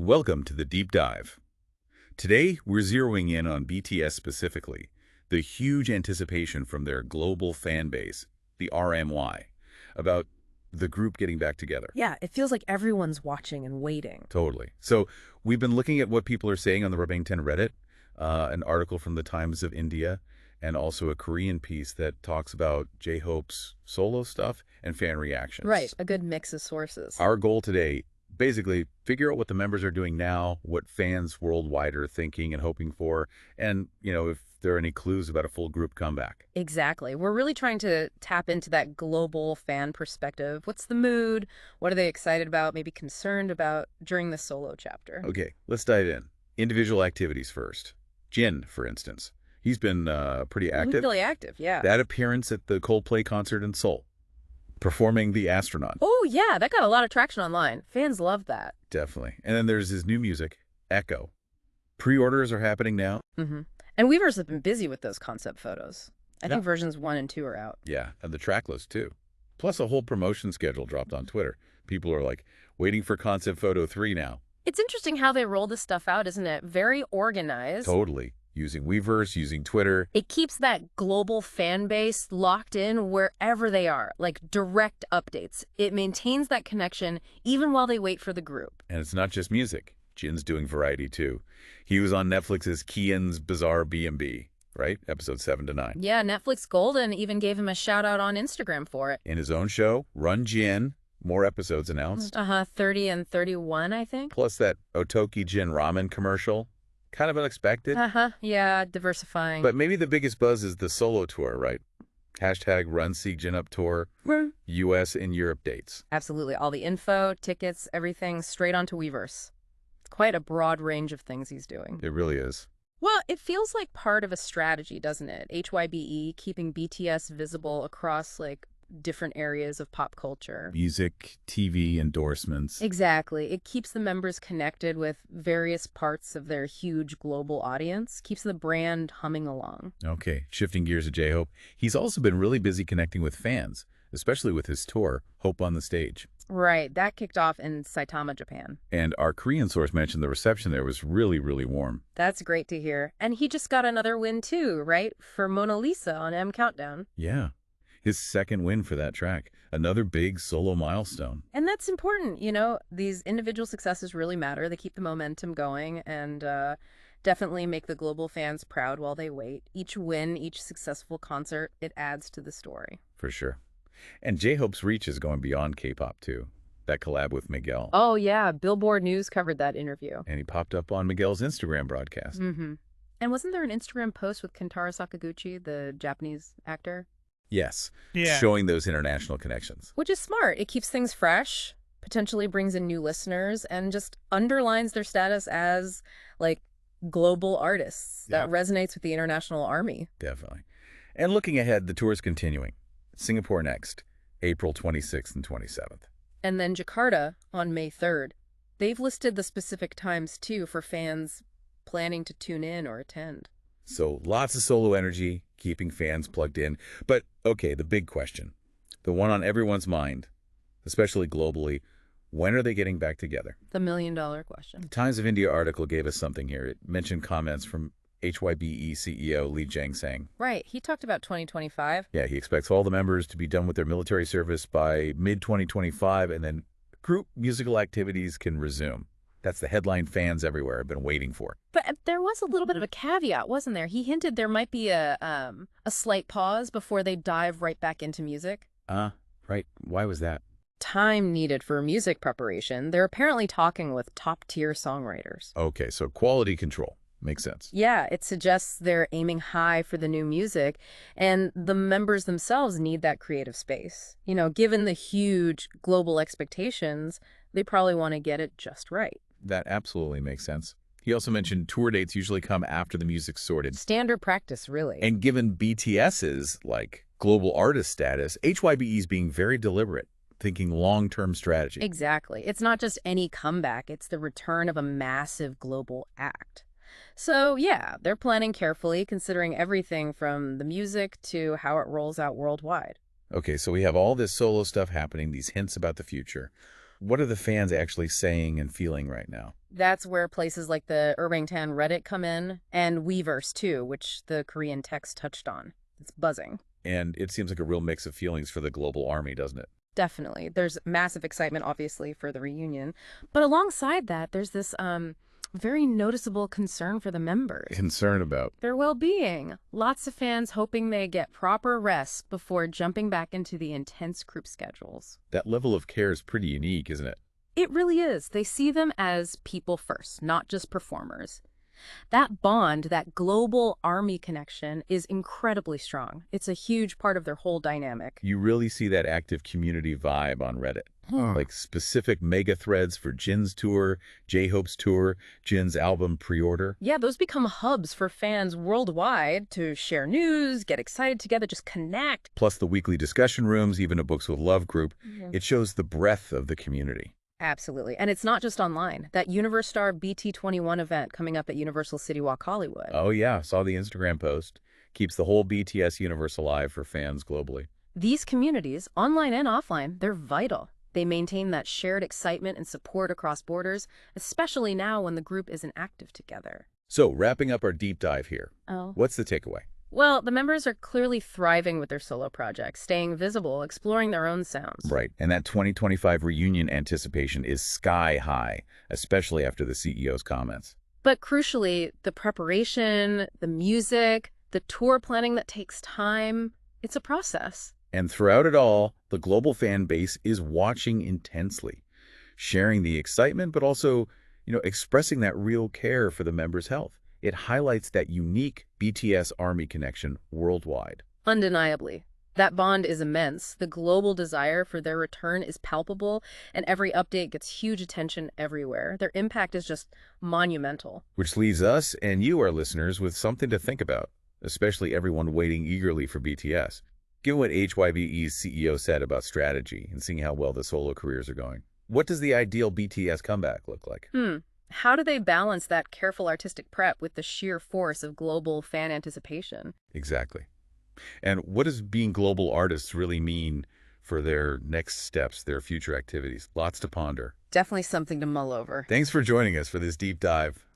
Welcome to the Deep Dive. Today, we're zeroing in on BTS specifically, the huge anticipation from their global fan base, the RMY, about the group getting back together. Yeah, it feels like everyone's watching and waiting. Totally. So we've been looking at what people are saying on the Rebang10 Reddit, an article from the Times of India, and also a Korean piece that talks about J-Hope's solo stuff and fan reactions. Right, a good mix of sources. Our goal today, basically, figure out what the members are doing now, what fans worldwide are thinking and hoping for, and, if there are any clues about a full group comeback. Exactly. We're really trying to tap into that global fan perspective. What's the mood? What are they excited about, maybe concerned about during the solo chapter? Okay, let's dive in. Individual activities first. Jin, for instance. He's been pretty active. He's really active, yeah. That appearance at the Coldplay concert in Seoul, performing The Astronaut. Oh, yeah, that got a lot of traction online. Fans love that. Definitely. And then there's his new music, Echo. Pre-orders are happening now. Mm-hmm. And Weavers have been busy with those concept photos. I think versions 1 and 2 are out. Yeah, and the track list, too. Plus, a whole promotion schedule dropped on Twitter. People are, waiting for concept photo 3 now. It's interesting how they roll this stuff out, isn't it? Very organized. Totally. Using Weavers, using Twitter. It keeps that global fan base locked in wherever they are, like direct updates. It maintains that connection even while they wait for the group. And it's not just music. Jin's doing variety, too. He was on Netflix's Kian's Bizarre B&B, right? Episode 7 to 9. Yeah, Netflix Golden even gave him a shout-out on Instagram for it. In his own show, Run Jin, more episodes announced. 30 and 31, I think. Plus that Otoki Jin ramen commercial. Kind of unexpected. Yeah, diversifying. But maybe the biggest buzz is the solo tour, right? Hashtag Run Seek Jin Up Tour, U.S. and Europe dates. Absolutely. All the info, tickets, everything straight onto Weverse. It's quite a broad range of things he's doing. It really is. Well, it feels like part of a strategy, doesn't it? HYBE, keeping BTS visible across, different areas of pop culture. Music, TV, endorsements. Exactly. It keeps the members connected with various parts of their huge global audience, keeps the brand humming along. Okay, shifting gears to J-Hope. He's also been really busy connecting with fans, especially with his tour, Hope on the Stage. Right. That kicked off in Saitama, Japan. And our Korean source mentioned the reception there was really, really warm. That's great to hear. And he just got another win too, right? For Mona Lisa on M Countdown. Yeah. His second win for that track. Another big solo milestone. And that's important. These individual successes really matter. They keep the momentum going and definitely make the global fans proud while they wait. Each win, each successful concert, it adds to the story. For sure. And J-Hope's reach is going beyond K-pop, too. That collab with Miguel. Oh, yeah. Billboard News covered that interview. And he popped up on Miguel's Instagram broadcast. Mm-hmm. And wasn't there an Instagram post with Kentaro Sakaguchi, the Japanese actor? Yes. Yeah. Showing those international connections. Which is smart. It keeps things fresh, potentially brings in new listeners, and just underlines their status as, global artists. That resonates with the international army. Definitely. And looking ahead, the tour is continuing. Singapore next, April 26th and 27th. And then Jakarta on May 3rd. They've listed the specific times, too, for fans planning to tune in or attend. So lots of solo energy, keeping fans plugged in. But, okay, the big question, the one on everyone's mind, especially globally, when are they getting back together? The million-dollar question. The Times of India article gave us something here. It mentioned comments from HYBE CEO Lee Jang-sang. Right. He talked about 2025. Yeah, he expects all the members to be done with their military service by mid-2025, and then group musical activities can resume. That's the headline fans everywhere have been waiting for. But there was a little bit of a caveat, wasn't there? He hinted there might be a slight pause before they dive right back into music. Right. Why was that? Time needed for music preparation. They're apparently talking with top-tier songwriters. Okay, so quality control. Makes sense. Yeah, it suggests they're aiming high for the new music, and the members themselves need that creative space. Given the huge global expectations, they probably want to get it just right. That absolutely makes sense. He also mentioned tour dates usually come after the music's sorted. Standard practice, really. And given BTS's, global artist status, HYBE is being very deliberate, thinking long-term strategy. Exactly. It's not just any comeback. It's the return of a massive global act. So, yeah, they're planning carefully, considering everything from the music to how it rolls out worldwide. Okay, so we have all this solo stuff happening, these hints about the future. What are the fans actually saying and feeling right now? That's where places like the Urbangtan Reddit come in, and Weverse too, which the Korean text touched on. It's buzzing. And it seems like a real mix of feelings for the global army, doesn't it? Definitely. There's massive excitement, obviously, for the reunion. But alongside that, there's this very noticeable concern for the members. Concern about. Their well-being. Lots of fans hoping they get proper rest before jumping back into the intense group schedules. That level of care is pretty unique, isn't it? It really is. They see them as people first, not just performers. That bond, that global army connection, is incredibly strong. It's a huge part of their whole dynamic. You really see that active community vibe on Reddit. Like specific mega threads for Jin's tour, J-Hope's tour, Jin's album pre-order. Yeah, those become hubs for fans worldwide to share news, get excited together, just connect. Plus the weekly discussion rooms, even a Books with Love group. It shows the breadth of the community. Absolutely. And it's not just online. That Universtar BT21 event coming up at Universal City Walk Hollywood. Oh yeah, saw the Instagram post. Keeps the whole BTS universe alive for fans globally. These communities, online and offline, they're vital. They maintain that shared excitement and support across borders, especially now when the group isn't active together. So, wrapping up our deep dive here. What's the takeaway? Well, the members are clearly thriving with their solo projects, staying visible, exploring their own sounds. Right, and that 2025 reunion anticipation is sky high, especially after the CEO's comments. But crucially, the preparation, the music, the tour planning that takes time, it's a process. And throughout it all, the global fan base is watching intensely, sharing the excitement, but also, expressing that real care for the members' health. It highlights that unique BTS Army connection worldwide. Undeniably. That bond is immense. The global desire for their return is palpable, and every update gets huge attention everywhere. Their impact is just monumental. Which leaves us and you, our listeners, with something to think about, especially everyone waiting eagerly for BTS. Given what HYBE's CEO said about strategy and seeing how well the solo careers are going, what does the ideal BTS comeback look like? How do they balance that careful artistic prep with the sheer force of global fan anticipation? Exactly. And what does being global artists really mean for their next steps, their future activities? Lots to ponder. Definitely something to mull over. Thanks for joining us for this deep dive.